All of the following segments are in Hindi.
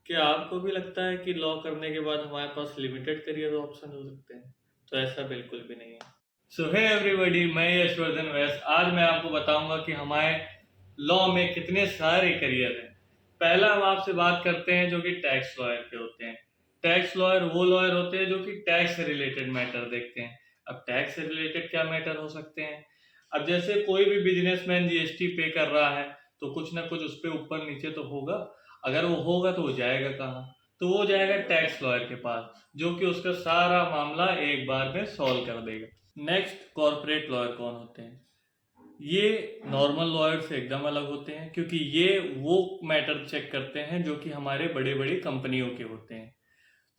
क्या आपको भी लगता है कि लॉ करने के बाद हमारे पास लिमिटेड करियर ऑप्शन हो सकते हैं? तो ऐसा बिल्कुल भी नहीं है। सो हे एवरीबॉडी, मैं यशवर्धन वैस। आज मैं आपको बताऊंगा कि हमारे लॉ में कितने सारे करियर हैं। पहला हम आपसे बात करते हैं जो कि टैक्स लॉयर के होते हैं। टैक्स लॉयर वो लॉयर होते हैं जो कि टैक्स से रिलेटेड मैटर देखते हैं। अब टैक्स से रिलेटेड क्या मैटर हो सकते हैं? अब जैसे कोई भी बिजनेसमैन जीएसटी पे कर रहा है तो कुछ ना कुछ उस पर ऊपर नीचे तो होगा। अगर वो होगा तो वो जाएगा कहाँ? तो वो जाएगा टैक्स लॉयर के पास, जो कि उसका सारा मामला एक बार में सॉल्व कर देगा। नेक्स्ट, कॉर्पोरेट लॉयर कौन होते हैं? ये नॉर्मल लॉयर से एकदम अलग होते हैं, क्योंकि ये वो मैटर चेक करते हैं जो कि हमारे बड़े बड़ी कंपनियों के होते हैं।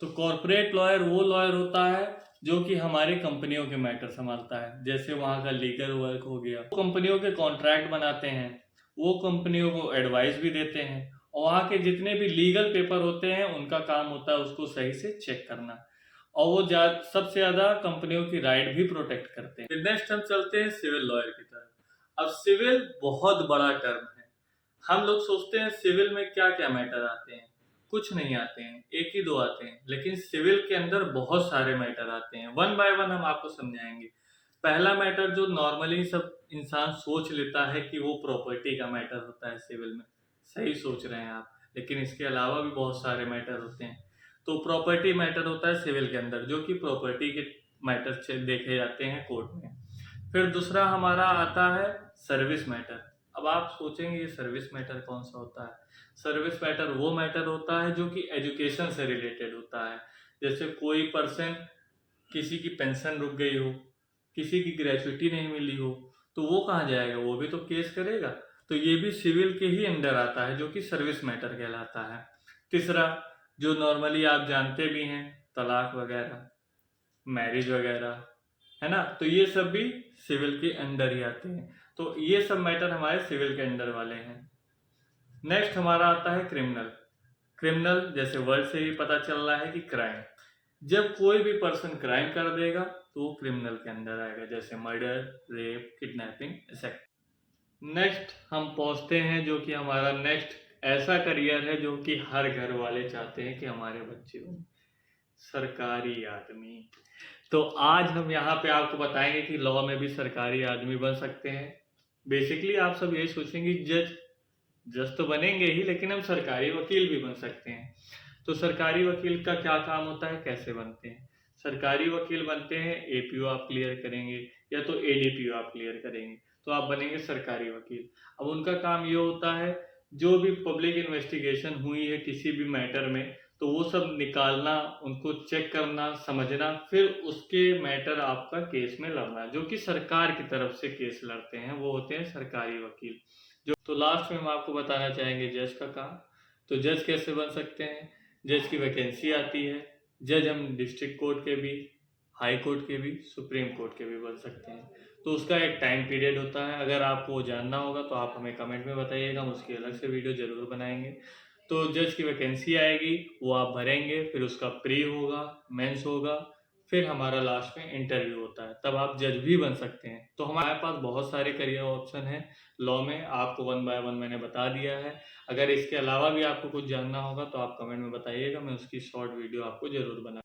तो कॉर्पोरेट लॉयर वो लॉयर होता है जो कि हमारी कंपनियों के मैटर संभालता है। जैसे वहाँ का लीगल वर्क हो गया, वो कंपनियों के कॉन्ट्रैक्ट बनाते हैं, वो कंपनियों को एडवाइस भी देते हैं, और वहाँ के जितने भी लीगल पेपर होते हैं उनका काम होता है उसको सही से चेक करना। और वो सबसे ज्यादा कंपनियों की राइट भी प्रोटेक्ट करते हैं। फिर नेक्स्ट हम चलते हैं सिविल लॉयर की तरफ। अब सिविल बहुत बड़ा टर्म है। हम लोग सोचते हैं सिविल में क्या क्या मैटर आते हैं। कुछ नहीं आते हैं, एक ही दो आते हैं, लेकिन सिविल के अंदर बहुत सारे मैटर आते हैं। वन बाय वन हम आपको समझाएंगे। पहला मैटर जो नॉर्मली सब इंसान सोच लेता है कि वो प्रॉपर्टी का मैटर होता है सिविल में। सही सोच रहे हैं आप, लेकिन इसके अलावा भी बहुत सारे मैटर होते हैं। तो प्रॉपर्टी मैटर होता है सिविल के अंदर, जो कि प्रॉपर्टी के मैटर देखे जाते हैं कोर्ट में। फिर दूसरा हमारा आता है सर्विस मैटर। अब आप सोचेंगे ये सर्विस मैटर कौन सा होता है? सर्विस मैटर वो मैटर होता है जो कि एजुकेशन से रिलेटेड होता है। जैसे कोई पर्सन, किसी की पेंशन रुक गई हो, किसी की ग्रेचुइटी नहीं मिली हो, तो वो कहाँ जाएगा? वो भी तो केस करेगा। तो ये भी सिविल के ही अंडर आता है, जो कि सर्विस मैटर कहलाता है। तीसरा, जो नॉर्मली आप जानते भी हैं, तलाक वगैरह, मैरिज वगैरह, है ना, तो ये सब भी सिविल के अंडर ही आते हैं। तो ये सब मैटर हमारे सिविल के अंडर वाले हैं। नेक्स्ट हमारा आता है क्रिमिनल। क्रिमिनल जैसे वर्ड से ही पता चल रहा है कि क्राइम। जब कोई भी पर्सन क्राइम कर देगा तो वो क्रिमिनल के अंदर आएगा, जैसे murder, rape, kidnapping, etcetera. Next हम पहुंचते हैं जो कि हमारा नेक्स्ट ऐसा करियर है जो कि हर घर वाले चाहते हैं कि हमारे बच्चे बने, सरकारी आदमी। तो आज हम यहाँ पे आपको बताएंगे कि लॉ में भी सरकारी आदमी बन सकते हैं। बेसिकली आप सब यही सोचेंगे जज, जज तो बनेंगे ही, लेकिन हम सरकारी वकील भी बन सकते हैं। तो सरकारी वकील का क्या काम होता है, कैसे बनते हैं? सरकारी वकील बनते हैं, एपीओ आप क्लियर करेंगे या तो एडीपीओ आप क्लियर करेंगे, तो आप बनेंगे सरकारी वकील। अब उनका काम ये होता है, जो भी पब्लिक इन्वेस्टिगेशन हुई है किसी भी मैटर में, तो वो सब निकालना, उनको चेक करना, समझना, फिर उसके मैटर आपका केस में लड़ना। जो कि सरकार की तरफ से केस लड़ते हैं वो होते हैं सरकारी वकील। जो तो लास्ट में हम आपको बताना चाहेंगे जज का काम। तो जज कैसे बन सकते हैं? जज की वैकेंसी आती है। जज हम डिस्ट्रिक्ट कोर्ट के भी, हाई कोर्ट के भी, सुप्रीम कोर्ट के भी बन सकते हैं। तो उसका एक टाइम पीरियड होता है। अगर आपको वो जानना होगा तो आप हमें कमेंट में बताइएगा, हम उसकी अलग से वीडियो जरूर बनाएंगे। तो जज की वैकेंसी आएगी, वो आप भरेंगे, फिर उसका प्री होगा, मेंस होगा, फिर हमारा लास्ट में इंटरव्यू होता है, तब आप जज भी बन सकते हैं। तो हमारे पास बहुत सारे करियर ऑप्शन हैं लॉ में, आपको वन बाय वन मैंने बता दिया है। अगर इसके अलावा भी आपको कुछ जानना होगा तो आप कमेंट में बताइएगा, मैं उसकी शॉर्ट वीडियो आपको जरूर बना